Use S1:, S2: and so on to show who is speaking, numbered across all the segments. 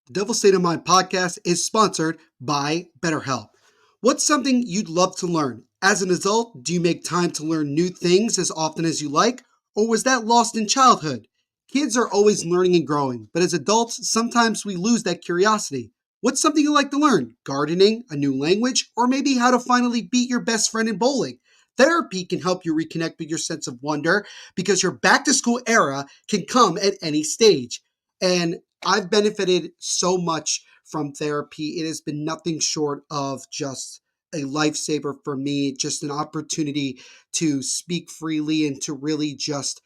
S1: The Devil State of Mind podcast is sponsored by BetterHelp. What's something you'd love to learn? As an adult, do you make time to learn new things as often as you like, or was that lost in childhood? Kids are always learning and growing, but as adults, sometimes we lose that curiosity. What's something you like to learn? Gardening, a new language, or maybe how to finally beat your best friend in bowling? Therapy can help you reconnect with your sense of wonder because your back to school era can come at any stage. And I've benefited so much from therapy. It has been nothing short of just a lifesaver for me, just an opportunity to speak freely and to really just,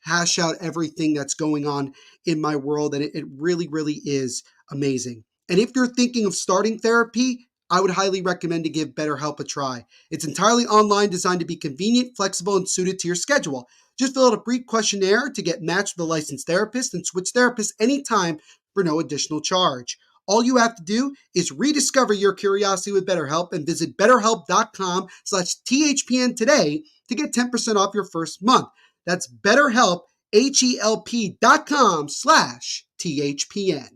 S1: hash out everything that's going on in my world. And it really, really is amazing. And if you're thinking of starting therapy, I would highly recommend to give BetterHelp a try. It's entirely online, designed to be convenient, flexible, and suited to your schedule. Just fill out a brief questionnaire to get matched with a licensed therapist and switch therapists anytime for no additional charge. All you have to do is rediscover your curiosity with BetterHelp and visit betterhelp.com/THPN today to get 10% off your first month. That's BetterHelp, HELP.com/THPN.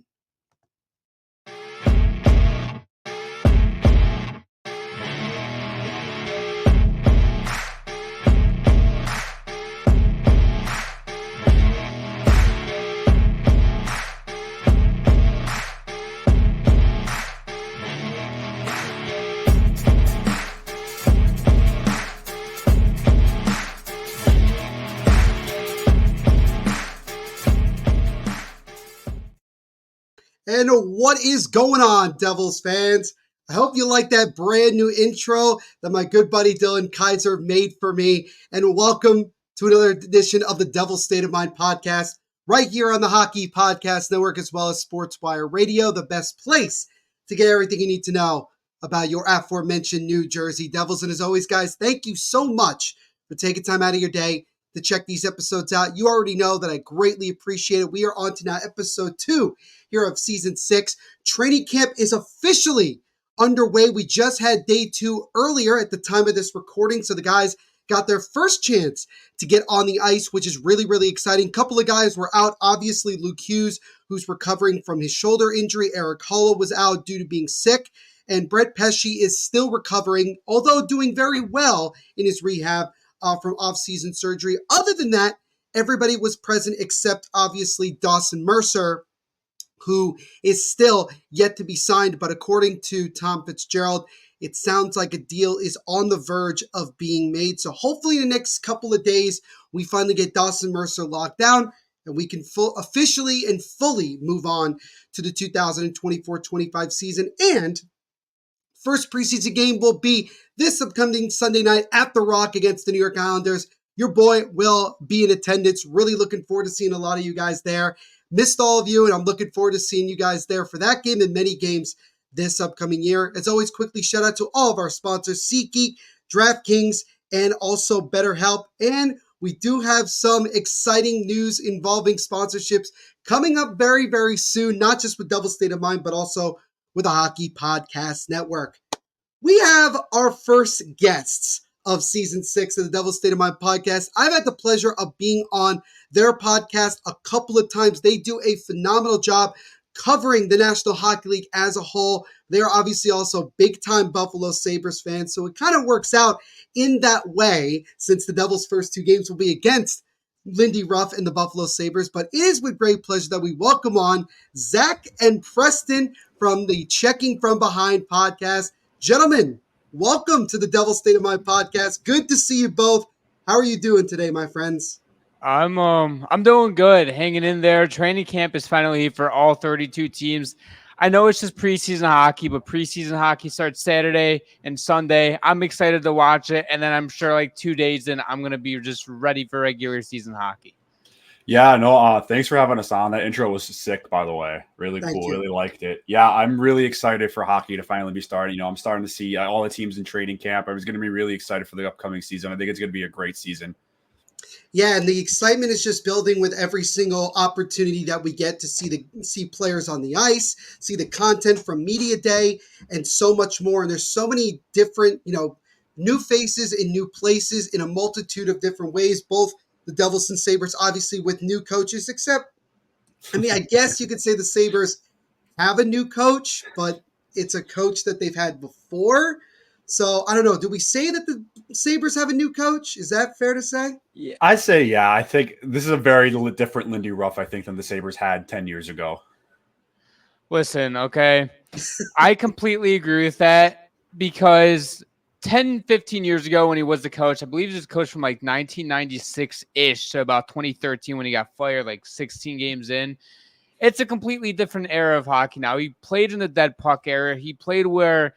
S1: And what is going on, Devils fans? I hope you like that brand new intro that my good buddy Dylan Kaiser made for me. And welcome to another edition of the Devil State of Mind podcast, right here on the Hockey Podcast Network, as well as SportsWire Radio, the best place to get everything you need to know about your aforementioned New Jersey Devils. And as always, guys, thank you so much for taking time out of your day to check these episodes out. You already know that I greatly appreciate it. We are on to now episode 2 here of season 6. Training camp is officially underway. We just had day 2 earlier at the time of this recording, so the guys got their first chance to get on the ice, which is really, really exciting. A couple of guys were out. Obviously, Luke Hughes, who's recovering from his shoulder injury. Eric Holla was out due to being sick. And Brett Pesce is still recovering, although doing very well in his rehab from off-season surgery. Other than that, everybody was present except, obviously, Dawson Mercer, who is still yet to be signed. But according to Tom Fitzgerald, it sounds like a deal is on the verge of being made. So hopefully in the next couple of days, we finally get Dawson Mercer locked down and we can officially and fully move on to the 2024-25 season. And first preseason game will be this upcoming Sunday night at The Rock against the New York Islanders. Your boy will be in attendance. Really looking forward to seeing a lot of you guys there. Missed all of you, and I'm looking forward to seeing you guys there for that game and many games this upcoming year. As always, quickly shout out to all of our sponsors, SeatGeek, DraftKings, and also BetterHelp. And we do have some exciting news involving sponsorships coming up very, very soon, not just with Devil State of Mind, but also with the Hockey Podcast Network. We have our first guests of season 6 of the Devil State of Mind podcast. I've had the pleasure of being on their podcast a couple of times. They do a phenomenal job covering the National Hockey League as a whole. They're obviously also big-time Buffalo Sabres fans, so it kind of works out in that way since the Devils' first 2 games will be against Lindy Ruff and the Buffalo Sabres. But it is with great pleasure that we welcome on Zach and Preston from the Checking From Behind podcast. Gentlemen, welcome to the Devil State of Mind podcast. Good to see you both. How are you doing today, my friends?
S2: I'm doing good, hanging in there. Training camp is finally here for all 32 teams. I know it's just preseason hockey, but preseason hockey starts Saturday and Sunday. I'm excited to watch it, and then I'm sure like 2 days in, I'm gonna be just ready for regular season hockey.
S3: Yeah, no, thanks for having us on. That intro was sick, by the way. Really
S1: Thank
S3: cool.
S1: you.
S3: Really liked it. Yeah, I'm really excited for hockey to finally be starting. You know, I'm starting to see all the teams in training camp. I was going to be really excited for the upcoming season. I think it's going to be a great season.
S1: Yeah, and the excitement is just building with every single opportunity that we get to see players on the ice, see the content from Media Day, and so much more. And there's so many different, new faces in new places in a multitude of different ways, both the Devils and Sabres, obviously with new coaches, except, I guess you could say the Sabres have a new coach, but it's a coach that they've had before. So I don't know. Do we say that the Sabres have a new coach? Is that fair to say?
S2: Yeah.
S3: I say, yeah. I think this is a very different Lindy Ruff, I think, than the Sabres had 10 years ago.
S2: Listen, okay. I completely agree with that because 10, 15 years ago when he was the coach, I believe he was a coach from like 1996-ish to about 2013 when he got fired like 16 games in. It's a completely different era of hockey now. He played in the dead puck era. He played where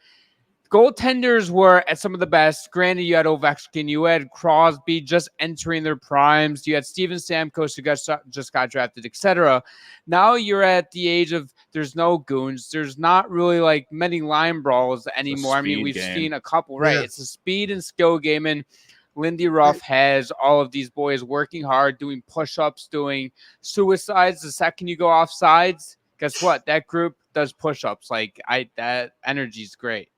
S2: goaltenders were at some of the best. Granted, you had Ovechkin, you had Crosby just entering their primes, you had Steven Stamkos who just got drafted, etc. Now you're at the age of there's no goons. There's not really like many line brawls anymore. I mean, we've seen a couple, right?
S1: Yeah.
S2: It's a speed and skill game, and Lindy Ruff has all of these boys working hard, doing push-ups, doing suicides. The second you go off sides, guess what? That group does push-ups. That energy's great.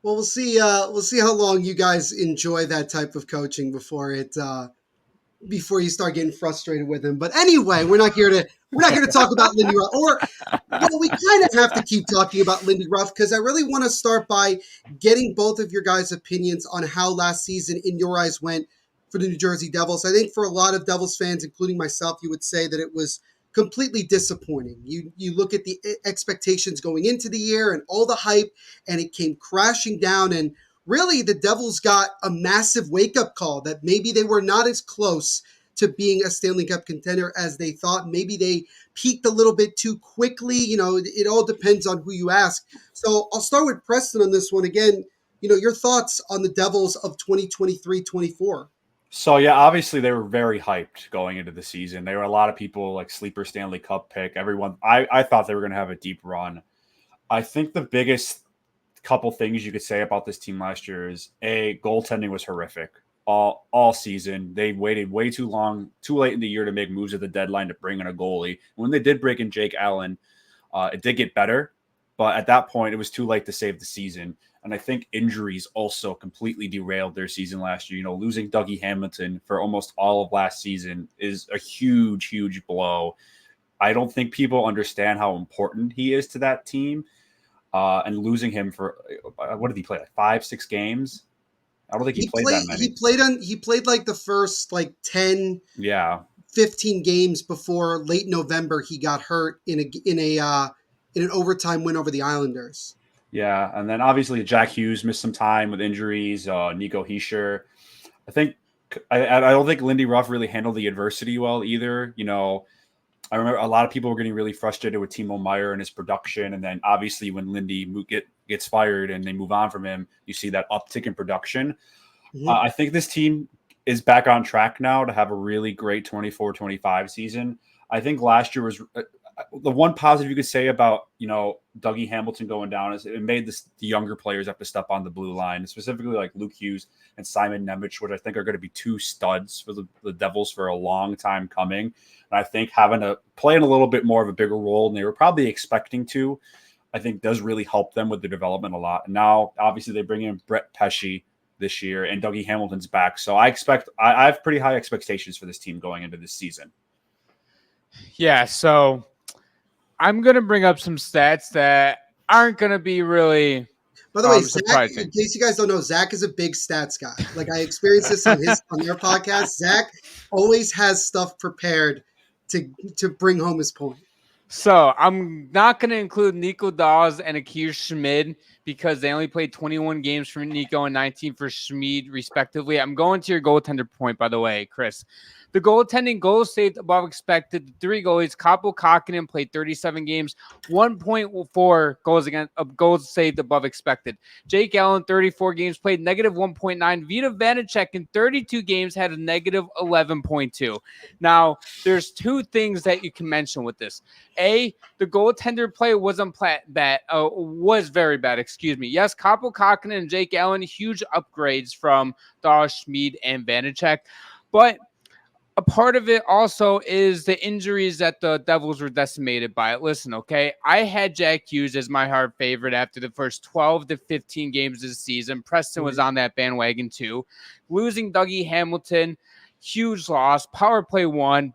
S1: Well, we'll see. We'll see how long you guys enjoy that type of coaching before you start getting frustrated with him. But anyway, we're not here to talk about Lindy Ruff. Or well, we kind of have to keep talking about Lindy Ruff because I really want to start by getting both of your guys' opinions on how last season, in your eyes, went for the New Jersey Devils. I think for a lot of Devils fans, including myself, you would say that it was completely disappointing. You look at the expectations going into the year and all the hype, and it came crashing down. And really, the Devils got a massive wake-up call that maybe they were not as close to being a Stanley Cup contender as they thought. Maybe they peaked a little bit too quickly. It all depends on who you ask. So I'll start with Preston on this one again. Your thoughts on the Devils of 2023-24.
S3: So, yeah, obviously they were very hyped going into the season. There were a lot of people like sleeper Stanley Cup pick. Everyone, I thought they were going to have a deep run. I think the biggest couple things you could say about this team last year is goaltending was horrific all season. They waited way too long, too late in the year to make moves at the deadline to bring in a goalie. When they did bring in Jake Allen, it did get better, but at that point it was too late to save the season. And I think injuries also completely derailed their season last year. Losing Dougie Hamilton for almost all of last season is a huge, huge blow. I don't think people understand how important he is to that team. And losing him for what did he play? Like 5-6 games? I don't think he played that many.
S1: He played like the first 10, 15 games before late November. He got hurt in an overtime win over the Islanders.
S3: Yeah, and then obviously Jack Hughes missed some time with injuries. Nico Hischier. I don't think Lindy Ruff really handled the adversity well either. I remember a lot of people were getting really frustrated with Timo Meier and his production. And then obviously when Lindy gets fired and they move on from him, you see that uptick in production. Mm-hmm. I think this team is back on track now to have a really great 24-25 season. I think last year was the one positive you could say about, Dougie Hamilton going down is it made the younger players have to step on the blue line, specifically like Luke Hughes and Simon Nemec, which I think are going to be two studs for the Devils for a long time coming. And I think having to play in a little bit more of a bigger role than they were probably expecting to, I think does really help them with their development a lot. And now, obviously, they bring in Brett Pesce this year, and Dougie Hamilton's back. So I have pretty high expectations for this team going into this season.
S2: Yeah, so I'm going to bring up some stats that aren't going to be really
S1: By the way, Zach,
S2: surprising.
S1: in case you guys don't know, Zach is a big stats guy. Like I experienced this on their podcast. Zach always has stuff prepared to bring home his point.
S2: So I'm not going to include Nico Dawes and Akir Schmid because they only played 21 games for Nico and 19 for Schmid, respectively. I'm going to your goaltender point, by the way, Chris. The goaltending, goals saved above expected. The three goalies, Kaapo Kakkonen played 37 games, 1.4 goals saved above expected. Jake Allen, 34 games played, negative 1.9. Vita Vanacek in 32 games had a negative 11.2. Now, there's two things that you can mention with this. A, the goaltender play was very bad. Excuse me. Yes, Kaapo Kakkonen and Jake Allen, huge upgrades from Dawes, Schmid, and Vanacek, but a part of it also is the injuries that the Devils were decimated by. Listen, okay, I had Jack Hughes as my hard favorite after the first 12 to 15 games of the season. Preston was on that bandwagon too. Losing Dougie Hamilton, huge loss. Power play 1,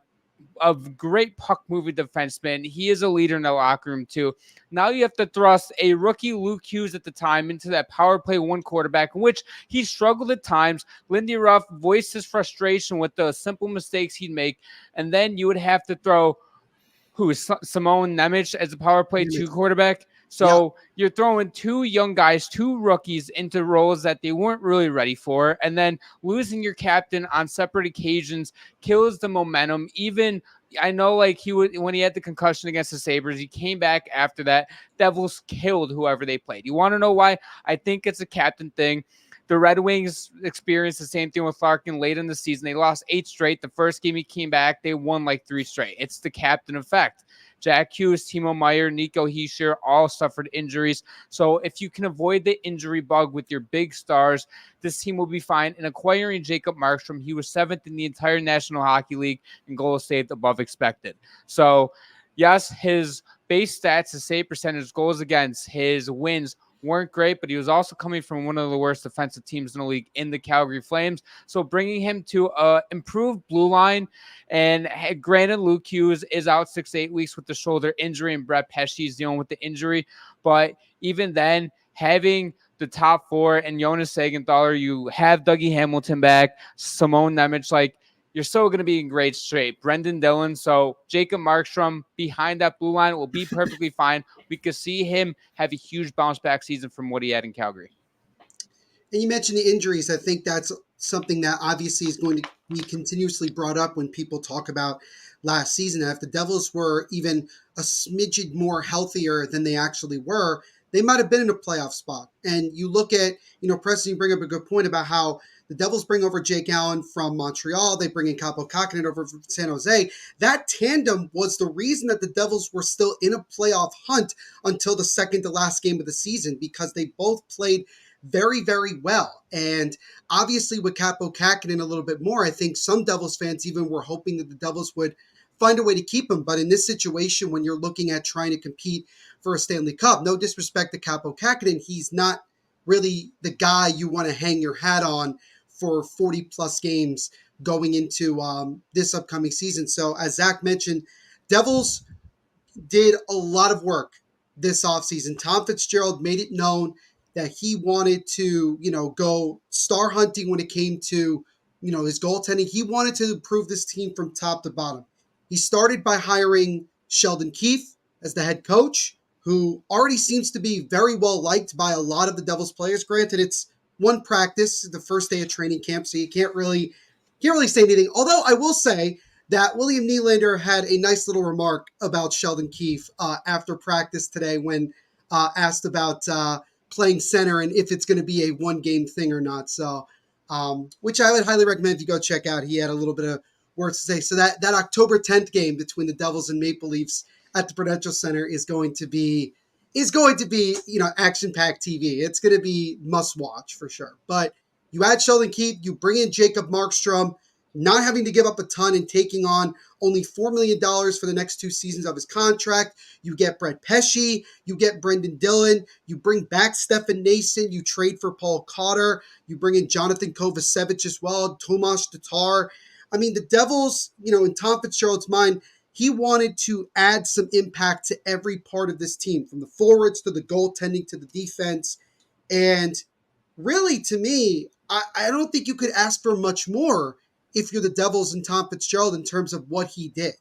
S2: a great puck moving defenseman. He is a leader in the locker room too. Now you have to thrust a rookie Luke Hughes at the time into that power play one quarterback, in which he struggled at times. Lindy Ruff voiced his frustration with the simple mistakes he'd make, and then you would have to throw Simone Nemec as a power play two quarterback. So you're throwing two young guys, two rookies into roles that they weren't really ready for. And then losing your captain on separate occasions kills the momentum. Even I know like when he had the concussion against the Sabres, he came back after that. Devils killed whoever they played. You want to know why? I think it's a captain thing. The Red Wings experienced the same thing with Larkin late in the season. They lost 8 straight. The first game he came back, they won like 3 straight. It's the captain effect. Jack Hughes, Timo Meier, Nico Hischier all suffered injuries. So if you can avoid the injury bug with your big stars, this team will be fine. In acquiring Jacob Markstrom, he was 7th in the entire National Hockey League in goals saved above expected. So yes, his base stats, his save percentage, goals against, his wins weren't great, but he was also coming from one of the worst defensive teams in the league in the Calgary Flames. So bringing him to improved blue line, and granted, Luke Hughes is out 6 to 8 weeks with the shoulder injury, and Brett Pesce is dealing with the injury. But even then, having the top 4 and Jonas Sagenthaler, you have Dougie Hamilton back, Simone Nemec, like you're still going to be in great shape. Brendan Dillon, so Jacob Markstrom behind that blue line will be perfectly fine. We could see him have a huge bounce back season from what he had in Calgary.
S1: And you mentioned the injuries. I think that's something that obviously is going to be continuously brought up when people talk about last season. If the Devils were even a smidgen more healthier than they actually were, they might have been in a playoff spot. And you look at, Preston, you bring up a good point about how the Devils bring over Jake Allen from Montreal. They bring in Kaapo Kähkönen over from San Jose. That tandem was the reason that the Devils were still in a playoff hunt until the second to last game of the season, because they both played very, very well. And obviously with Kaapo Kähkönen a little bit more, I think some Devils fans even were hoping that the Devils would find a way to keep him. But in this situation, when you're looking at trying to compete for a Stanley Cup, no disrespect to Kaapo Kähkönen, he's not really the guy you want to hang your hat on for 40 plus games going into this upcoming season. So as Zach mentioned, Devils did a lot of work this offseason. Tom Fitzgerald made it known that he wanted to, go star hunting when it came to, his goaltending. He wanted to improve this team from top to bottom. He started by hiring Sheldon Keefe as the head coach, who already seems to be very well liked by a lot of the Devils players. Granted, it's one practice, the first day of training camp, so you can't really say anything. Although I will say that William Nylander had a nice little remark about Sheldon Keefe after practice today when asked about playing center and if it's going to be a one-game thing or not. So, which I would highly recommend if you go check out. He had a little bit of words to say. So that October 10th game between the Devils and Maple Leafs at the Prudential Center is going to be action-packed TV. It's going to be must-watch for sure. But you add Sheldon Keefe, you bring in Jacob Markstrom, not having to give up a ton and taking on only $4 million for the next 2 seasons of his contract. You get Brett Pesce, you get Brendan Dillon, you bring back Stefan Nason, you trade for Paul Cotter, you bring in Jonathan Kovacevic as well, Tomas Tatar. I mean, the Devils, in Tom Fitzgerald's mind, he wanted to add some impact to every part of this team, from the forwards to the goaltending to the defense. And really, to me, I don't think you could ask for much more if you're the Devils and Tom Fitzgerald in terms of what he did.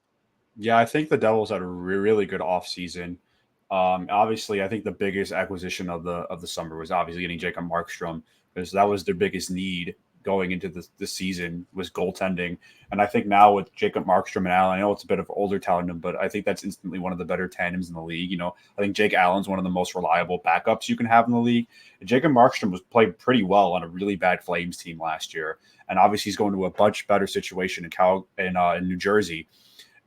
S3: Yeah, I think the Devils had a really good offseason. Obviously, I think the biggest acquisition of the summer was obviously getting Jacob Markstrom, because that was their biggest need going into the season, was goaltending. And I think now with Jacob Markstrom and Allen, I know it's a bit of older tandem, but I think that's instantly one of the better tandems in the league. I think Jake Allen's one of the most reliable backups you can have in the league. And Jacob Markstrom was played pretty well on a really bad Flames team last year. And obviously he's going to a much better situation in New Jersey.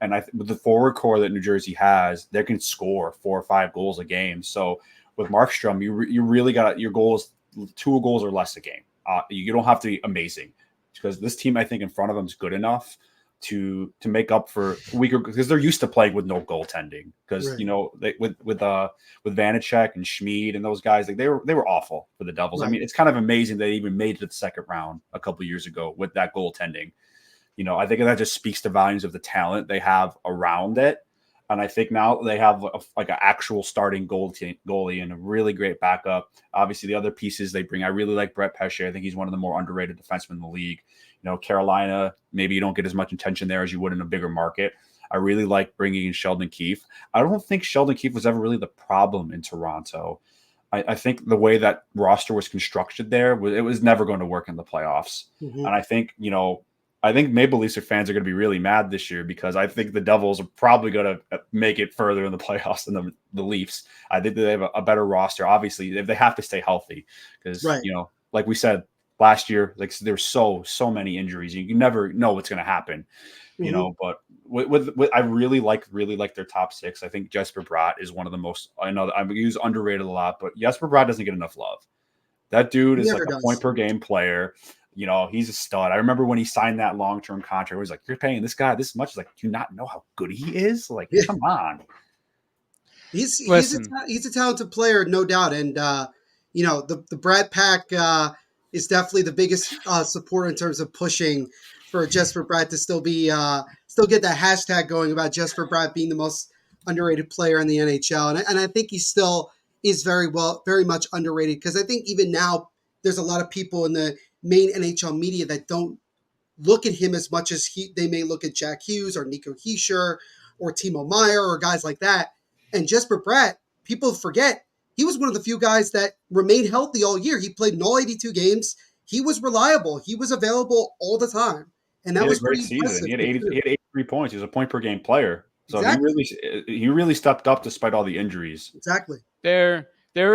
S3: And with the forward core that New Jersey has, they can score 4 or 5 goals a game. So with Markstrom, you really got your goals, 2 goals or less a game. You don't have to be amazing, because this team, I think, in front of them is good enough to make up for weaker, because they're used to playing with no goaltending. Because right. With Vanacek and Schmid and those guys, they were awful for the Devils. Right. I mean, it's kind of amazing they even made it to the second round a couple of years ago with that goaltending. I think that just speaks to volumes of the talent they have around it. And I think now they have like an actual starting goalie and a really great backup. Obviously, the other pieces they bring, I really like Brett Pesce. I think he's one of the more underrated defensemen in the league. Carolina, maybe you don't get as much attention there as you would in a bigger market. I really like bringing in Sheldon Keefe. I don't think Sheldon Keefe was ever really the problem in Toronto. I think the way that roster was constructed there, it was never going to work in the playoffs.
S1: Mm-hmm.
S3: And I think, I think Maple Leafs fans are going to be really mad this year because I think the Devils are probably going to make it further in the playoffs than the Leafs. I think they have a better roster. Obviously, they have to stay healthy because, like we said last year, like there's so many injuries. You never know what's going to happen, but with I really like their top six. I think Jesper Bratt is one of the most, I know that I'm going to use underrated a lot, but Jesper Bratt doesn't get enough love. That dude is like a point per game player. He's a stud. I remember when he signed that long-term contract, it was like, you're paying this guy this much. It's like, do you not know how good he is? Like, come on.
S1: He's a talented player, no doubt. And, the Brad Pack is definitely the biggest supporter in terms of pushing for Jesper Bratt to still get that hashtag going about Jesper Bratt being the most underrated player in the NHL. And I think he still is very much underrated because I think even now there's a lot of people in the main NHL media that don't look at him as much as they may look at Jack Hughes or Nico Hischier or Timo Meier or guys like that. And Jesper Bratt, people forget, he was one of the few guys that remained healthy all year. He played in all 82 games. He was reliable. He was available all the time. And that was
S3: a great season. He had 83 points. He was a point per game player. So he really stepped up despite all the injuries.
S1: Exactly.
S2: There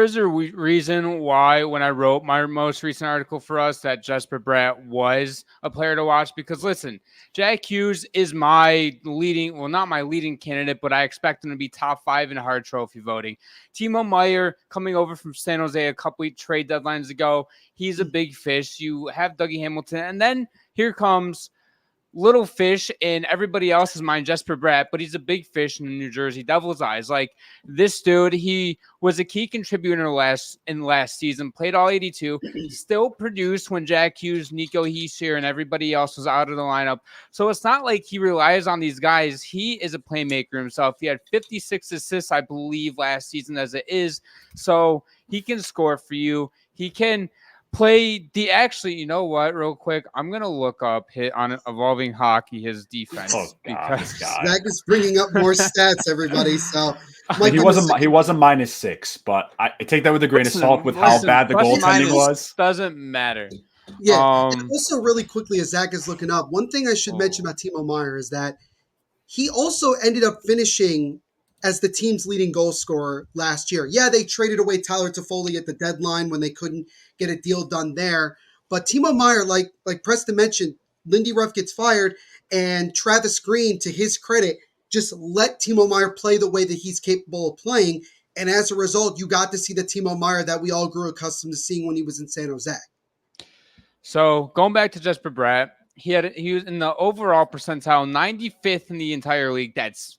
S2: is a reason why when I wrote my most recent article for us that Jesper Bratt was a player to watch because, listen, Jack Hughes is not my leading candidate, but I expect him to be top 5 in Hart Trophy voting. Timo Meier coming over from San Jose a couple trade deadlines ago, he's a big fish. You have Dougie Hamilton, and then here comes little fish in everybody else's mind, Jesper Bratt, but he's a big fish in the New Jersey Devils' eyes. Like this dude, he was a key contributor in last season, played all 82, still produced when Jack Hughes, Nico Hischier, and everybody else was out of the lineup. So it's not like he relies on these guys. He is a playmaker himself. He had 56 assists, I believe, last season as it is. So he can score for you. He can play you know what, real quick, I'm gonna look up on Evolving Hockey his defense.
S3: Because
S1: Zach is bringing up more stats, everybody. So
S3: he wasn't -6, but I take that with a grain of salt with how bad the goaltending was.
S2: Doesn't matter.
S1: Yeah. And also, really quickly, as Zach is looking up, one thing I should mention about Timo Meier is that he also ended up finishing as the team's leading goal scorer last year. Yeah, they traded away Tyler Toffoli at the deadline when they couldn't get a deal done there. But Timo Meier, like Preston mentioned, Lindy Ruff gets fired, and Travis Green, to his credit, just let Timo Meier play the way that he's capable of playing. And as a result, you got to see the Timo Meier that we all grew accustomed to seeing when he was in San Jose.
S2: So going back to Jesper Bratt, he was in the overall percentile 95th in the entire league. That's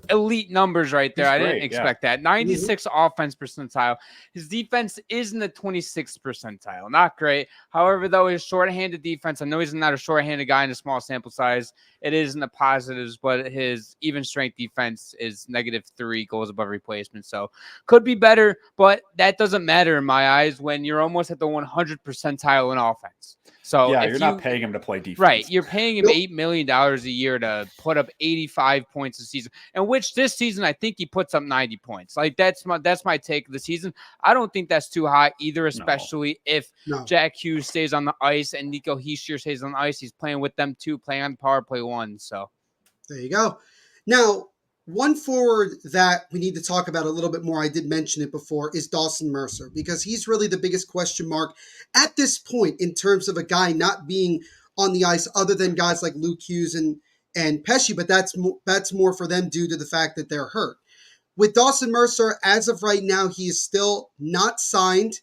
S2: elite numbers right there. I didn't expect that. 96 offense percentile. His defense is in the 26th percentile. Not great. However, though, his shorthanded defense, I know he's not a shorthanded guy in a small sample size. It is in the positives, but his even strength defense is -3 goals above replacement. So could be better, but that doesn't matter in my eyes when you're almost at the 100th percentile in offense. So
S3: yeah, you're not paying him to play defense.
S2: Right. You're paying him $8 million a year to put up 85 points a season, and which this season, I think he puts up 90 points. Like that's my take of the season. I don't think that's too high either, especially if Jack Hughes stays on the ice and Nico Hischier stays on the ice. He's playing with them too, playing on the power play 1. So
S1: there you go. Now, one forward that we need to talk about a little bit more, I did mention it before, is Dawson Mercer, because he's really the biggest question mark at this point in terms of a guy not being on the ice other than guys like Luke Hughes and Pesce, but that's more for them due to the fact that they're hurt. With Dawson Mercer, as of right now, he is still not signed.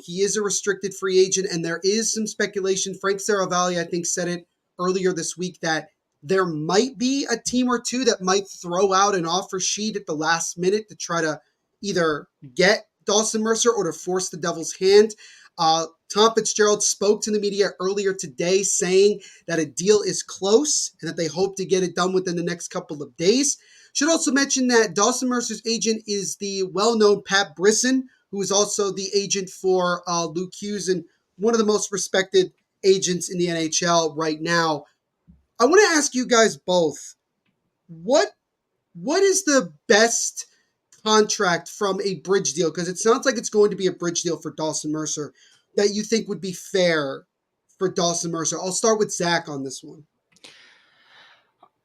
S1: He is a restricted free agent, and there is some speculation. Frank Saravalli, I think, said it earlier this week that there might be a team or two that might throw out an offer sheet at the last minute to try to either get Dawson Mercer or to force the Devils' hand. Tom Fitzgerald spoke to the media earlier today saying that a deal is close and that they hope to get it done within the next couple of days. Should also mention that Dawson Mercer's agent is the well-known Pat Brisson, who is also the agent for Luke Hughes and one of the most respected agents in the NHL right now. I want to ask you guys both, what is the best contract from a bridge deal? Because it sounds like it's going to be a bridge deal for Dawson Mercer that you think would be fair for Dawson Mercer. I'll start with Zach on this one.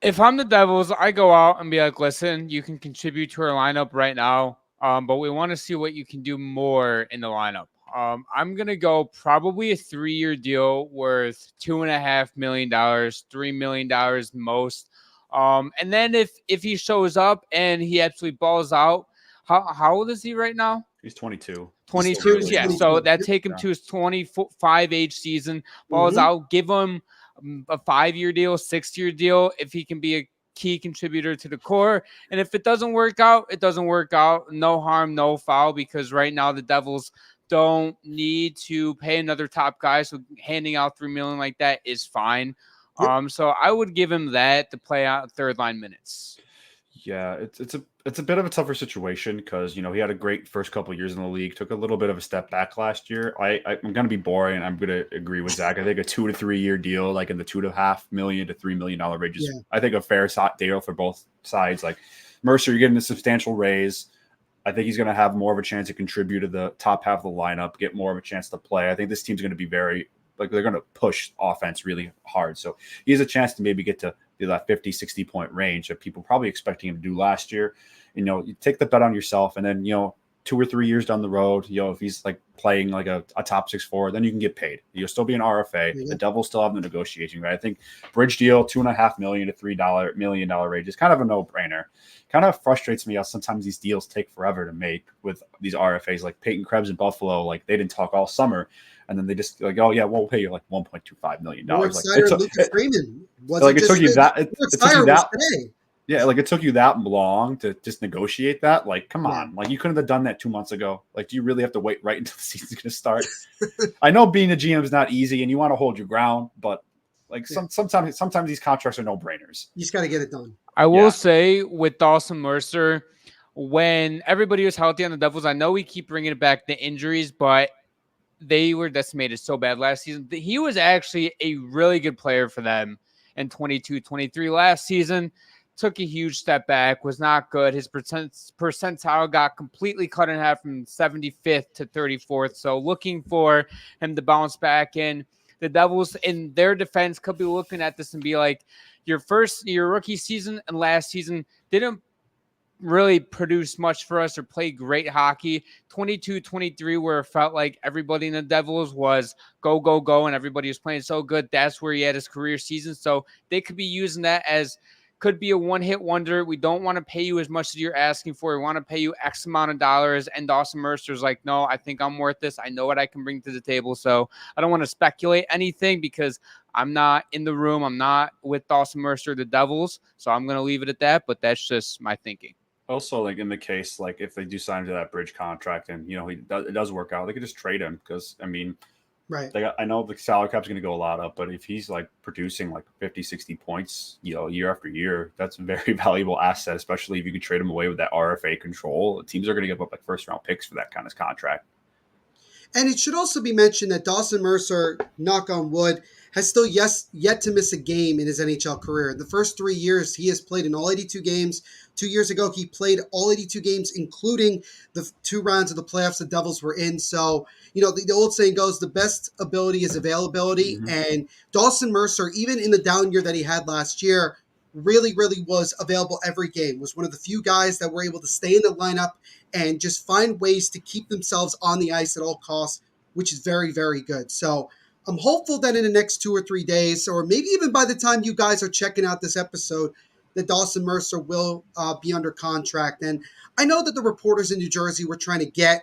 S2: If I'm the Devils, I go out and be like, listen, you can contribute to our lineup right now, but we want to see what you can do more in the lineup. I'm going to go probably a 3-year deal worth $2.5 million, $3 million most. And then if he shows up and he absolutely balls out, how old is he right now?
S3: He's 22.
S2: 22,
S3: He's
S2: yeah.
S1: 22.
S2: So that take him to his 25 age season. Balls out, give him a 5-year deal, 6-year deal if he can be a key contributor to the core. And if it doesn't work out, it doesn't work out. No harm, no foul, because right now the Devils don't need to pay another top guy. So handing out $3 million like that is fine.
S1: Yep.
S2: So I would give him that to play out third line minutes.
S3: Yeah, it's a bit of a tougher situation because he had a great first couple of years in the league, took a little bit of a step back last year. I'm going to be boring. I'm going to agree with Zach. I think a 2 to 3 year deal, like in the $2.5 million to $3 million range, is I think a fair deal for both sides. Like Mercer, you're getting a substantial raise. I think he's going to have more of a chance to contribute to the top half of the lineup, get more of a chance to play. I think this team's going to be they're going to push offense really hard. So he has a chance to maybe get to that 50, 60 point range that people probably expecting him to do last year. You take the bet on yourself, and then, 2 or 3 years down the road, if he's like playing like a top 6 forward, then you can get paid. You'll still be an RFA.
S1: Yeah.
S3: The Devils still have the negotiation, right? I think bridge deal, $2.5 million to $3 million range is kind of a no-brainer. Kind of frustrates me how sometimes these deals take forever to make with these RFAs, like Peyton Krebs in Buffalo. Like they didn't talk all summer, and then they just like, oh yeah, we'll pay you like $1.25 million.
S1: Lucas Raymond.
S3: It took you that. It took you that.
S1: Today.
S3: Yeah, like it took you that long to just negotiate that. Like, come on, like you couldn't have done that 2 months ago. Like, do you really have to wait right until the season's going to start? I know being a GM is not easy, and you want to hold your ground, but like sometimes these contracts are no brainers.
S1: You just got to get it done.
S2: I will say with Dawson Mercer, when everybody was healthy on the Devils, I know we keep bringing it back, the injuries, but they were decimated so bad last season. He was actually a really good player for them in 22-23 last season. Took a huge step back, was not good. His percentile got completely cut in half from 75th to 34th. So looking for him to bounce back in. The Devils, in their defense, could be looking at this and be like, your rookie season and last season didn't really produce much for us or play great hockey. 22-23, where it felt like everybody in the Devils was go, go, go, and everybody was playing so good. That's where he had his career season. So they could be using that as could be a one-hit wonder. We don't want to pay you as much as you're asking for. We want to pay you X amount of dollars. And Dawson Mercer's like, no, I think I'm worth this. I know what I can bring to the table. So I don't want to speculate anything because I'm not in the room. I'm not with Dawson Mercer, the Devils. So I'm going to leave it at that. But that's just my thinking.
S3: Also, like in the case, like if they do sign to that bridge contract and, it does work out, they could just trade him because,
S1: right.
S3: I know the salary cap's going to go a lot up, but if he's like producing like 50, 60 points, year after year, that's a very valuable asset, especially if you can trade him away with that RFA control. Teams are going to give up like first round picks for that kind of contract.
S1: And it should also be mentioned that Dawson Mercer, knock on wood, has still yet to miss a game in his NHL career. The first 3 years, he has played in all 82 games. 2 years ago, he played all 82 games, including the 2 rounds of the playoffs the Devils were in. So, the old saying goes, the best ability is availability. Mm-hmm. And Dawson Mercer, even in the down year that he had last year, really, really was available every game, was one of the few guys that were able to stay in the lineup and just find ways to keep themselves on the ice at all costs, which is very, very good. So I'm hopeful that in the next 2 or 3 days, or maybe even by the time you guys are checking out this episode, that Dawson Mercer will be under contract. And I know that the reporters in New Jersey were trying to get,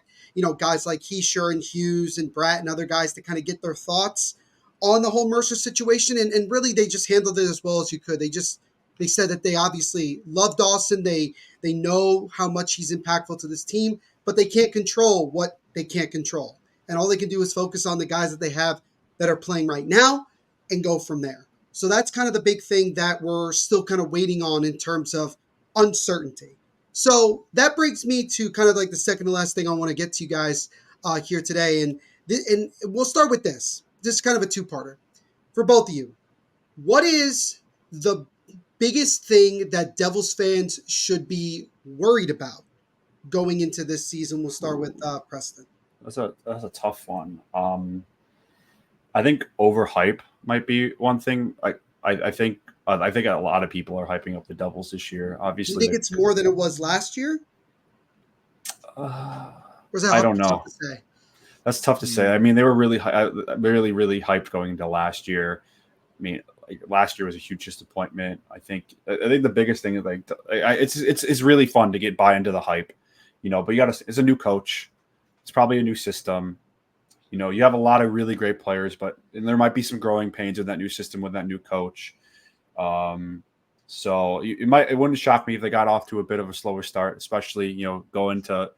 S1: guys like Heischer and Hughes and Bratt and other guys to kind of get their thoughts on the whole Mercer situation. And really, they just handled it as well as you could. They said that they obviously love Dawson. They know how much he's impactful to this team, but they can't control what they can't control. And all they can do is focus on the guys that they have that are playing right now and go from there. So that's kind of the big thing that we're still kind of waiting on in terms of uncertainty. So that brings me to kind of like the second to last thing I want to get to you guys here today. And we'll start with this. This is kind of a two-parter for both of you. What is the biggest thing that Devils fans should be worried about going into this season? We'll start with Preston.
S3: That's a tough one. I think overhype might be one thing. I think a lot of people are hyping up the Devils this year. Obviously,
S1: Do you think it's more than it was last year?
S3: I don't know.
S1: To say?
S3: That's tough to say. I mean, they were really hyped going into last year. I mean, like, last year was a huge disappointment. I think the biggest thing is it's really fun to get buy into the hype, but it's a new coach. It's probably a new system. You have a lot of really great players, and there might be some growing pains in that new system with that new coach. So it wouldn't shock me if they got off to a bit of a slower start, especially, going to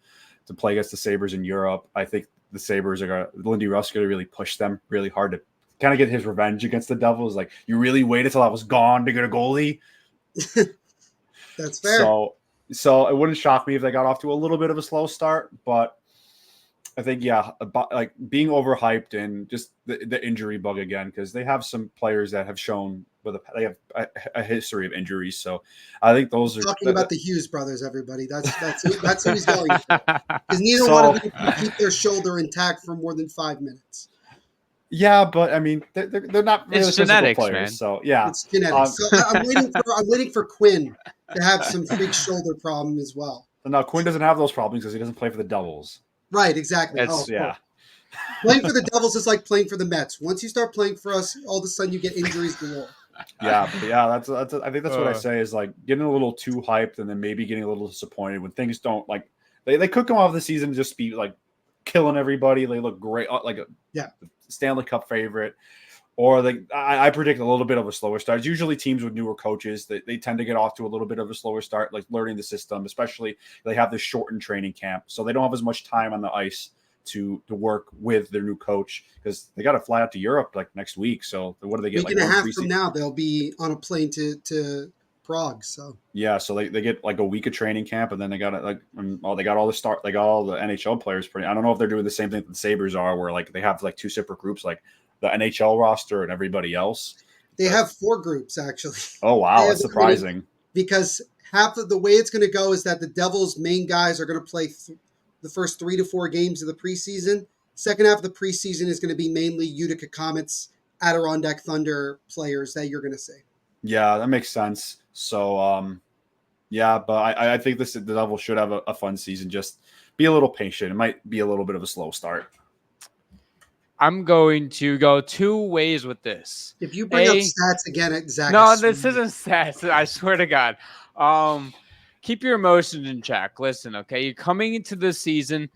S3: play against the Sabres in Europe. I think the Sabres Lindy Ruff's going to really push them really hard to kind of get his revenge against the Devils. Like, you really waited till I was gone to get a goalie.
S1: That's fair.
S3: So it wouldn't shock me if they got off to a little bit of a slow start, but I think, like being overhyped and just the injury bug again, because they have some players that have shown they have a history of injuries. So I think those are
S1: talking about the Hughes brothers. Everybody, that's who he's going for. Because neither one of them can keep their shoulder intact for more than 5 minutes.
S3: Yeah, but I mean, they're not really
S2: genetics,
S3: players,
S2: man.
S3: so yeah,
S1: it's genetics. So I'm waiting for Quinn to have some freak shoulder problem as well.
S3: No, Quinn doesn't have those problems because he doesn't play for the Devils.
S1: Right, exactly. Playing for the Devils is like playing for the Mets. Once you start playing for us, all of a sudden you get injuries galore.
S3: Yeah, that's I think that's what I say is like getting a little too hyped and then maybe getting a little disappointed when things don't like they could come off the season and just be like killing everybody. They look great, like a Stanley Cup favorite, or I predict a little bit of a slower start. It's usually teams with newer coaches that they tend to get off to a little bit of a slower start, like learning the system, especially they have this shortened training camp, so they don't have as much time on the ice to work with their new coach because they got to fly out to Europe like next week. So what do they get?
S1: Week and a half from now, they'll be on a plane to Prague. So
S3: yeah, so they get like a week of training camp, and then they got they got all the NHL players. I don't know if they're doing the same thing that the Sabres are, where like they have like two separate groups, like the NHL roster and everybody else.
S1: They have 4 groups actually.
S3: Oh wow, that's surprising.
S1: Because half of the way it's going to go is that the Devils' main guys are going to play the first 3 to 4 games of the preseason. Second half of the preseason is going to be mainly Utica Comets, Adirondack Thunder players that you're going to see.
S3: Yeah, that makes sense. So, but I think the Devils should have a fun season. Just be a little patient. It might be a little bit of a slow start.
S2: I'm going to go 2 ways with this.
S1: If you bring up stats again, Zach.
S2: No, this isn't stats. I swear to God. Keep your emotions in check. Listen, okay? You're coming into this season,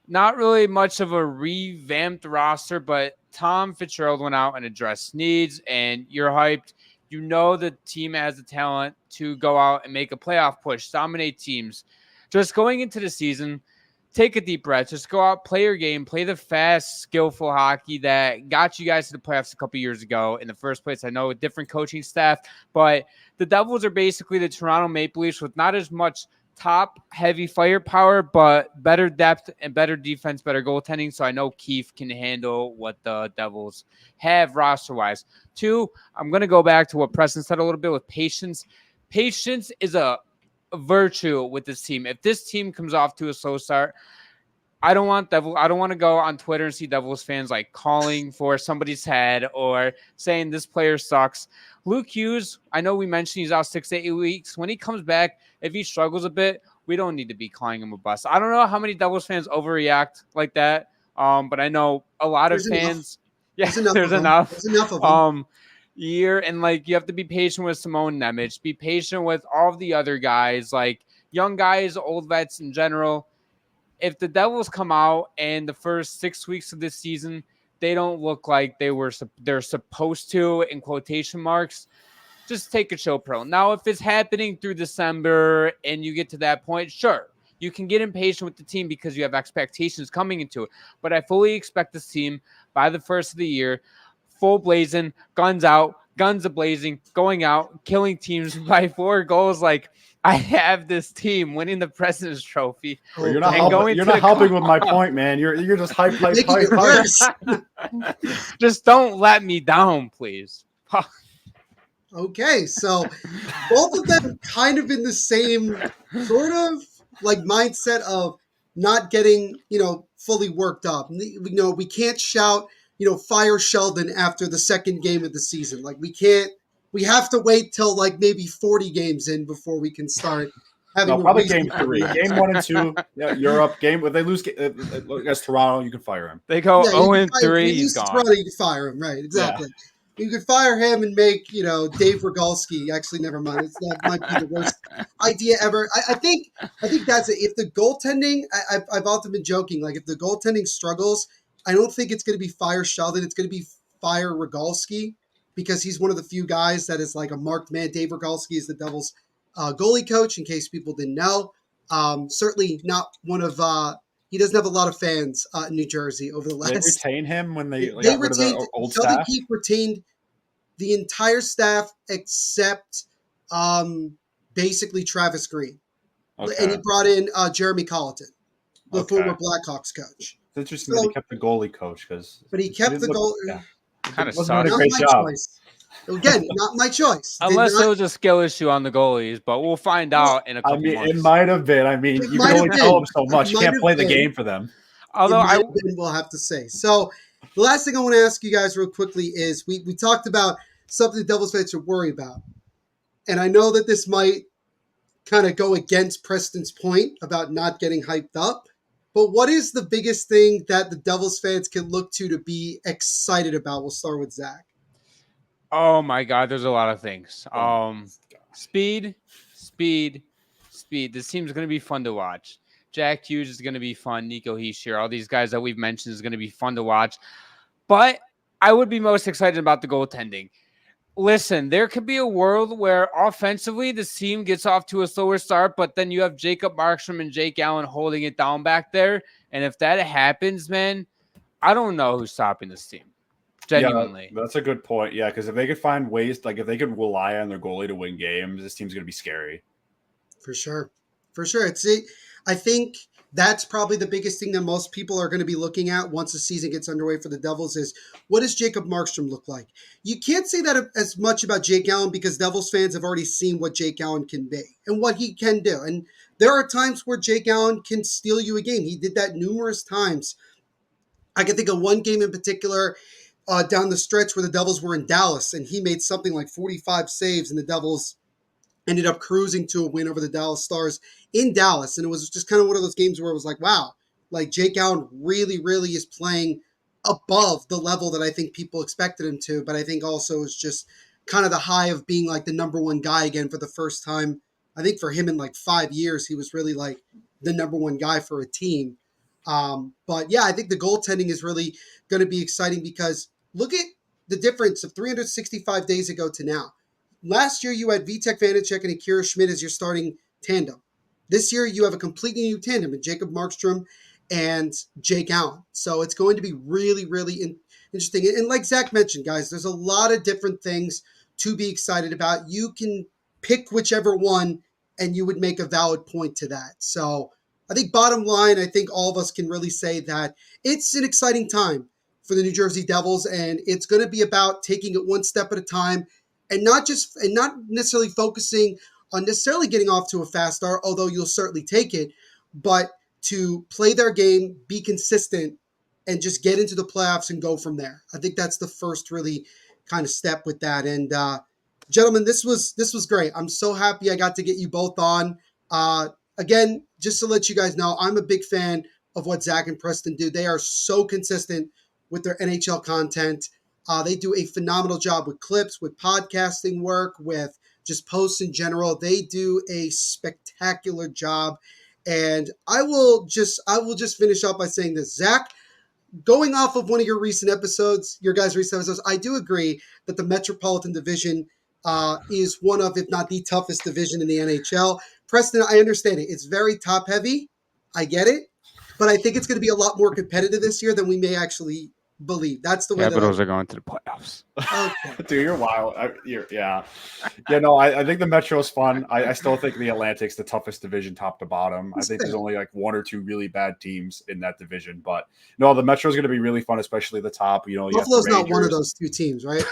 S2: not really much of a revamped roster, but Tom Fitzgerald went out and addressed needs, and you're hyped. You know the team has the talent to go out and make a playoff push, dominate teams. Just going into the season, take a deep breath. Just go out, play your game, play the fast, skillful hockey that got you guys to the playoffs a couple years ago in the first place. I know with different coaching staff, but the Devils are basically the Toronto Maple Leafs with not as much top-heavy firepower, but better depth and better defense, better goaltending. So I know Keefe can handle what the Devils have roster-wise. 2, I'm going to go back to what Preston said a little bit with patience. Patience is a virtue with this team. If this team comes off to a slow start, I don't want to go on Twitter and see Devils fans like calling for somebody's head or saying this player sucks. Luke Hughes, I know we mentioned he's out 6 to 8 weeks. When he comes back, if he struggles a bit, we don't need to be calling him a bust. I don't know how many Devils fans overreact like that, but I know a lot of fans.
S1: Enough.
S2: Yeah, there's enough.
S1: There's enough of them.
S2: You have to be patient with Simone Nemec. Be patient with all the other guys, like young guys, old vets in general. If the Devils come out and the first 6 weeks of this season, they don't look like they're supposed to, in quotation marks, just take a chill pill. Now, if it's happening through December and you get to that point, sure, You can get impatient with the team because you have expectations coming into it. But I fully expect this team by the first of the year, full blazing, guns out, guns a blazing, going out, killing teams by 4 goals. Like, I have this team winning the President's Trophy
S3: Well, you're
S1: Oh,
S3: not
S2: and
S1: God.
S3: helping.
S2: going
S3: You're
S2: to
S3: not
S2: the
S3: helping with my
S2: cup.
S3: point, man. You're just hype,
S1: You're
S3: hype,
S1: making
S3: hype,
S1: it
S3: hype.
S1: worse.
S2: Just don't let me down, please.
S1: Okay, so both of them kind of in the same sort of like mindset of not getting, fully worked up. We can't shout, fire Sheldon after the second game of the season. Like we have to wait till like maybe 40 games in before we can start
S3: No,
S1: having a
S3: probably
S1: reason
S3: game
S1: to
S3: 3,
S1: react.
S3: game 1 and 2. Yeah, Europe game. If they lose against Toronto, you can fire him.
S2: They go
S1: Yeah, you
S2: 0
S1: can
S2: and
S1: fire,
S2: 3.
S1: you
S2: He's
S1: lose to
S2: gone.
S1: Toronto, you can fire him, right?
S3: Yeah.
S1: Exactly. You could fire him and make, Dave Rogalski. Actually, never mind. That might be the worst idea ever. I think that's it. If the goaltending, I've often been joking, like if the goaltending struggles, I don't think it's going to be fire Sheldon. It's going to be fire Rogalski because he's one of the few guys that is like a marked man. Dave Rogalski is the Devils' goalie coach, in case people didn't know. Certainly not one of. He doesn't have a lot of fans in New Jersey over the
S3: Did they
S1: last.
S3: retain him when they
S1: They
S3: got rid of
S1: retained
S3: their old
S1: Sheldon
S3: staff?
S1: Keefe retained the entire staff except basically Travis Green. And
S3: Okay.
S1: he brought in Jeremy Colleton, the
S3: Okay.
S1: former Blackhawks coach.
S3: It's interesting that he
S1: So,
S3: kept the goalie coach because
S1: but he
S3: he
S1: kept
S3: didn't
S1: the
S3: look.
S1: goal.
S3: Yeah,
S2: Kind of
S3: wasn't doing a
S2: sucks.
S1: Not
S3: great
S1: my
S3: job.
S1: choice. Again, not my choice. Did
S2: Unless
S1: not.
S2: it was a skill issue on the goalies, but we'll find
S1: Well,
S2: out in a
S3: I
S2: couple
S3: mean, it
S2: months.
S3: might have been. I mean,
S1: it
S3: you can
S1: might have
S3: only tell
S1: been.
S3: them so
S1: It
S3: much. You
S1: might
S3: can't
S1: have
S3: play the
S1: been.
S3: game for them.
S1: It
S2: Although
S1: might
S2: I
S1: have been, we'll have to say. So the last thing I want to ask you guys real quickly is we talked about something the Devils fans should worry about. And I know that this might kind of go against Preston's point about not getting hyped up. But what is the biggest thing that the Devils fans can look to be excited about? We'll start with Zach.
S2: Oh my God, there's a lot of things.
S3: Oh,
S2: Speed, speed, speed. This team's going to be fun to watch. Jack Hughes is going to be fun. Nico Heischer, all these guys that we've mentioned is going to be fun to watch. But I would be most excited about the goaltending. Listen, there could be a world where offensively this team gets off to a slower start, but then you have Jacob Markstrom and Jake Allen holding it down back there. And if that happens, man, I don't know who's stopping this team. Genuinely.
S3: Yeah, that's a good point. Yeah, because if they could find ways, like if they could rely on their goalie to win games, this team's going to be scary.
S1: For sure. For sure. I think that's probably the biggest thing that most people are going to be looking at once the season gets underway for the Devils is what does Jacob Markstrom look like? You can't say that as much about Jake Allen because Devils fans have already seen what Jake Allen can be and what he can do. And there are times where Jake Allen can steal you a game. He did that numerous times. I can think of one game in particular down the stretch where the Devils were in Dallas and he made something like 45 saves and the Devils ended up cruising to a win over the Dallas Stars in Dallas. And it was just kind of one of those games where it was like, wow, like Jake Allen really, really is playing above the level that I think people expected him to. But I think also it's just kind of the high of being like the number one guy again for the first time. I think for him in like 5 years, he was really like the number one guy for a team. But yeah, I think the goaltending is really going to be exciting because look at the difference of 365 days ago to now. Last year, you had Vitek Vanacek and Akira Schmidt as your starting tandem. This year, you have a completely new tandem in Jacob Markstrom and Jake Allen. So it's going to be really, really interesting. And like Zach mentioned, guys, there's a lot of different things to be excited about. You can pick whichever one, and you would make a valid point to that. So I think bottom line, I think all of us can really say that it's an exciting time for the New Jersey Devils, and it's going to be about taking it one step at a time and not necessarily focusing on necessarily getting off to a fast start, although you'll certainly take it, but to play their game, be consistent, and just get into the playoffs and go from there. I think that's the first really kind of step with that. And gentlemen, this was great. I'm so happy I got to get you both on. Again, just to let you guys know, I'm a big fan of what Zach and Preston do. They are so consistent with their NHL content. They do a phenomenal job with clips, with podcasting work, with just posts in general. They do a spectacular job. And I will just finish up by saying this. Zach, going off of one of your recent episodes, your guys' recent episodes, I do agree that the Metropolitan Division is one of, if not the toughest division in the NHL. Preston, I understand it. It's very top heavy. I get it. But I think it's going to be a lot more competitive this year than we may actually believe. That's the way that
S2: Capitals are going to the playoffs.
S1: Okay.
S3: Dude, you're wild. Yeah. No, I think the Metro is fun. I still think the Atlantic's the toughest division top to bottom. I think there's only like one or two really bad teams in that division. But no, the Metro is going to be really fun, especially the top. You
S1: Buffalo's
S3: have the
S1: not one of
S3: Rangers.
S1: those two teams, right?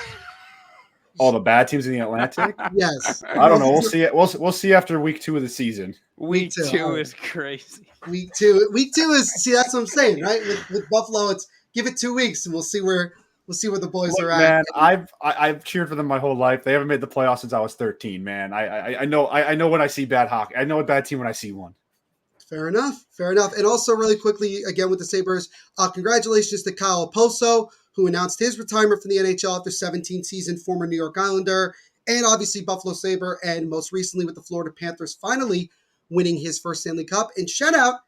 S3: Oh, the bad teams in the Atlantic?
S1: Yes.
S3: I don't know. We'll see it. We'll see after week 2 of the season.
S2: Week
S1: two,
S2: two
S1: all right.
S2: is crazy.
S1: Week two is see. That's what I'm saying, right? With Buffalo, it's give it 2 weeks and we'll see where the boys
S3: Look,
S1: are at.
S3: man, I've cheered for them my whole life. They haven't made the playoffs since I was 13. Man, I know when I see bad hockey. I know a bad team when I see one.
S1: Fair enough. And also, really quickly, again with the Sabres, congratulations to Kyle Oposo, who announced his retirement from the NHL after 17 season, former New York Islander, and obviously Buffalo Sabre, and most recently with the Florida Panthers, finally winning his first Stanley Cup. And shout out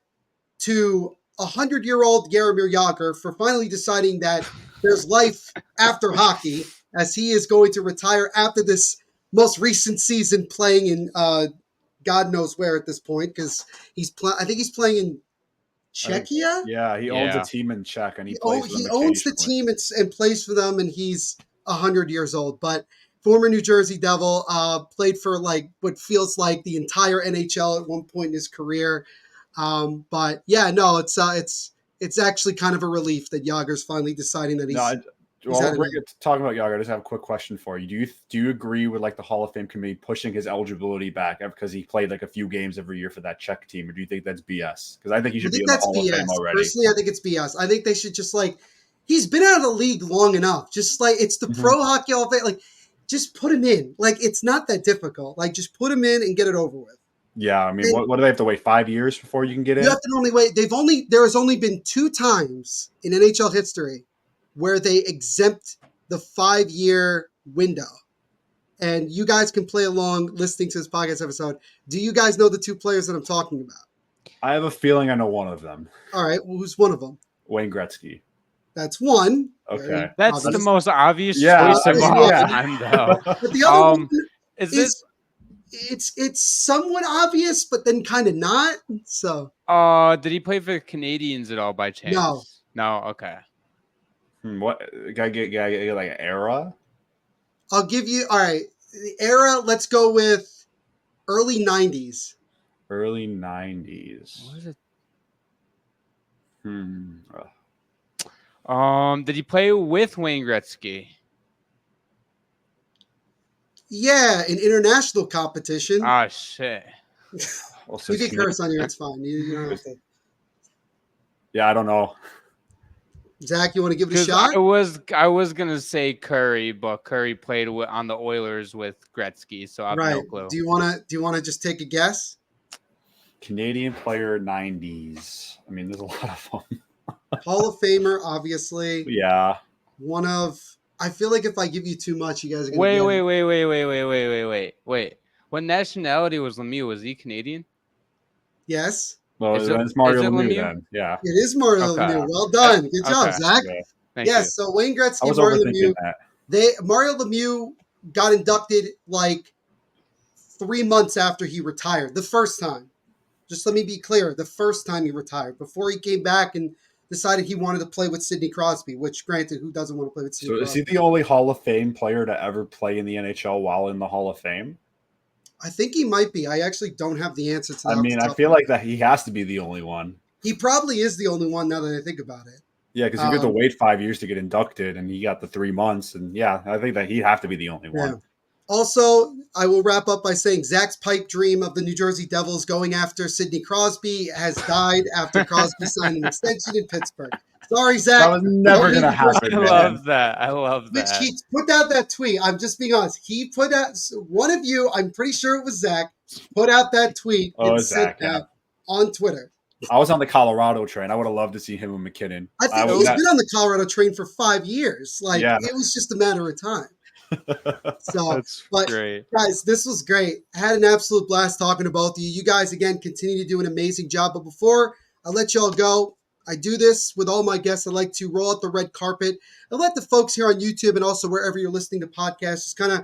S1: to 100-year-old Jaromir Jagr for finally deciding that there's life after hockey, as he is going to retire after this most recent season playing in God knows where at this point, because I think he's playing in Czechia.
S3: He owns a team in Czech, and he
S1: owns the team and plays for them, and he's 100 years old. But former New Jersey Devil, played for like what feels like the entire NHL at one point in his career. But yeah, no, it's actually kind of a relief that Jagr's finally deciding that he's.
S3: Talking about Jagr, I just have a quick question for you. Do you agree with like the Hall of Fame committee pushing his eligibility back because he played like a few games every year for that Czech team, or do you think that's BS? Because I think he should be in the Hall of Fame already.
S1: Personally, I think it's BS. I think they should just he's been out of the league long enough. Just it's the Pro Hockey Hall of Fame. Just put him in. It's not that difficult. Just put him in and get it over with.
S3: Yeah, I mean, what do they have to wait 5 years before you can get in?
S1: You have to normally wait. There has only been 2 times in NHL history where they exempt the 5-year window. And you guys can play along listening to this podcast episode. Do you guys know the 2 players that I'm talking about?
S3: I have a feeling I know one of them.
S1: All right. Well, who's one of them?
S3: Wayne Gretzky.
S1: That's one.
S3: Okay.
S2: That's the most obvious choice of all time, though.
S1: But the other one
S2: is
S1: it's somewhat obvious, but then kind of not. So.
S2: Did he play for the Canadians at all by chance? No. Okay.
S3: What? Gotta get like an era?
S1: I'll give you. All right. The era, let's go with early 90s.
S3: Early 90s.
S2: What is it? Did he play with Wayne Gretzky?
S1: Yeah, in international competition.
S2: Oh, shit.
S1: We can curse on you. It's fine. You don't have to.
S3: Yeah, I don't know.
S1: Zach, you want to give it a shot?
S2: I was gonna say Curry, but Curry played on the Oilers with Gretzky, so I have no clue.
S1: Do you want to just take a guess?
S3: Canadian player 90s. I mean, there's a lot of them.
S1: Hall of Famer, obviously.
S3: Yeah.
S1: One of. I feel like if I give you too much, you guys are gonna.
S2: Wait. What nationality was Lemieux? Was he Canadian?
S1: Yes.
S3: Well, it's Mario Lemieux then. Yeah.
S1: It is Mario Lemieux. Well done. Good job, Zach.
S3: Yeah.
S2: Thank you.
S1: So Wayne Gretzky,
S3: I was
S1: Mario
S3: overthinking
S1: Lemieux.
S3: that.
S1: Mario Lemieux got inducted 3 months after he retired. The first time. Just let me be clear. The first time he retired. Before he came back and decided he wanted to play with Sidney Crosby, which, granted, who doesn't want to play with Sidney Crosby?
S3: So is he the only Hall of Fame player to ever play in the NHL while in the Hall of Fame?
S1: I think he might be. I actually don't have the answer to that.
S3: I mean, I feel like that he has to be the only one.
S1: He probably is the only one now that I think about it.
S3: Yeah, because you have to wait 5 years to get inducted, and he got the 3 months. And yeah, I think that he'd have to be the only one.
S1: Also, I will wrap up by saying Zach's pipe dream of the New Jersey Devils going after Sidney Crosby has died after Crosby signed an extension in Pittsburgh. Sorry, Zach.
S3: That was never going to happen.
S2: I love that.
S1: Which he put out that tweet. I'm just being honest. He put out, one of you, I'm pretty sure it was Zach, put out that tweet and sent that on Twitter.
S3: I was on the Colorado train. I would have loved to see him and McKinnon.
S1: I think he's been on the Colorado train for 5 years. It was just a matter of time. So,
S2: that's great.
S1: Guys, this was great. I had an absolute blast talking to both of you. You guys, again, continue to do an amazing job. But before I let y'all go, I do this with all my guests. I like to roll out the red carpet and let the folks here on YouTube and also wherever you're listening to podcasts just kind of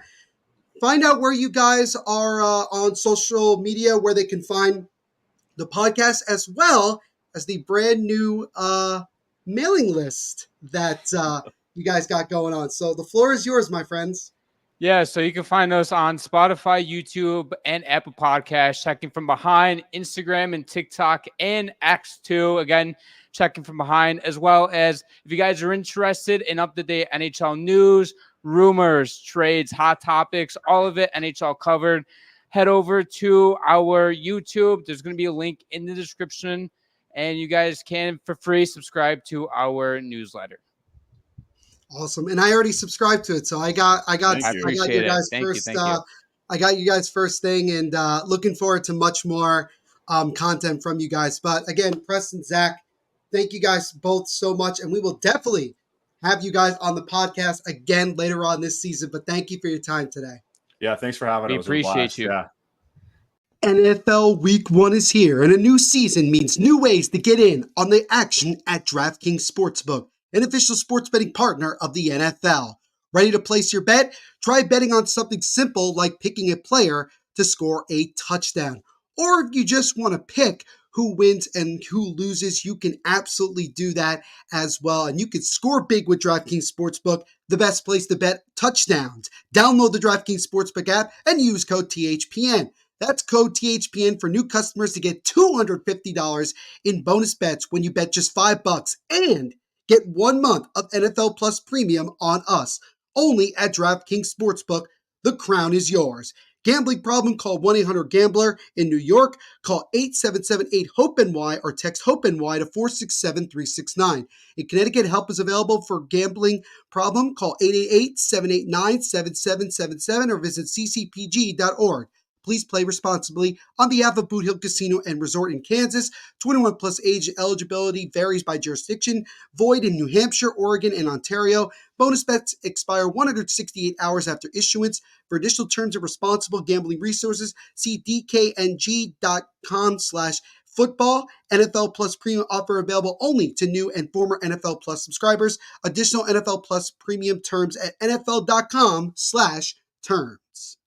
S1: find out where you guys are on social media, where they can find the podcast, as well as the brand new mailing list that you guys got going on. So the floor is yours, my friends.
S2: Yeah, so you can find us on Spotify, YouTube, and Apple Podcasts, Checking From Behind, Instagram and TikTok, and X2. Again, Checking From Behind, as well as if you guys are interested in up-to-date NHL news, rumors, trades, hot topics, all of it NHL covered, head over to our YouTube. There's going to be a link in the description, and you guys can, for free, subscribe to our newsletter.
S1: Awesome. And I already subscribed to it. So I got
S2: I appreciate
S1: your
S2: it.
S1: guys
S2: Thank you.
S1: first.
S2: Thank you.
S1: I got you guys first thing, and looking forward to much more content from you guys. But again, Preston, Zach, thank you guys both so much. And we will definitely have you guys on the podcast again later on this season. But thank you for your time today.
S3: Yeah, thanks for having us.
S2: We
S3: It was a
S2: appreciate
S3: blast.
S2: you.
S3: Yeah.
S1: NFL Week 1 is here, and a new season means new ways to get in on the action at DraftKings Sportsbook, an official sports betting partner of the NFL. Ready to place your bet? Try betting on something simple like picking a player to score a touchdown. Or if you just want to pick who wins and who loses, you can absolutely do that as well. And you can score big with DraftKings Sportsbook, the best place to bet touchdowns. Download the DraftKings Sportsbook app and use code THPN. That's code THPN for new customers to get $250 in bonus bets when you bet just $5 and get 1 month of NFL Plus Premium on us. Only at DraftKings Sportsbook. The crown is yours. Gambling problem? Call 1-800-GAMBLER. In New York, call 877-8-HOPE-NY or text HOPE-NY to 467-369. In Connecticut, help is available for gambling problem. Call 888-789-7777 or visit ccpg.org. Please play responsibly on behalf of Boot Hill Casino and Resort in Kansas. 21 plus age eligibility varies by jurisdiction. Void in New Hampshire, Oregon, and Ontario. Bonus bets expire 168 hours after issuance. For additional terms and responsible gambling resources, see dkng.com/football. NFL Plus Premium offer available only to new and former NFL Plus subscribers. Additional NFL Plus Premium terms at nfl.com/terms.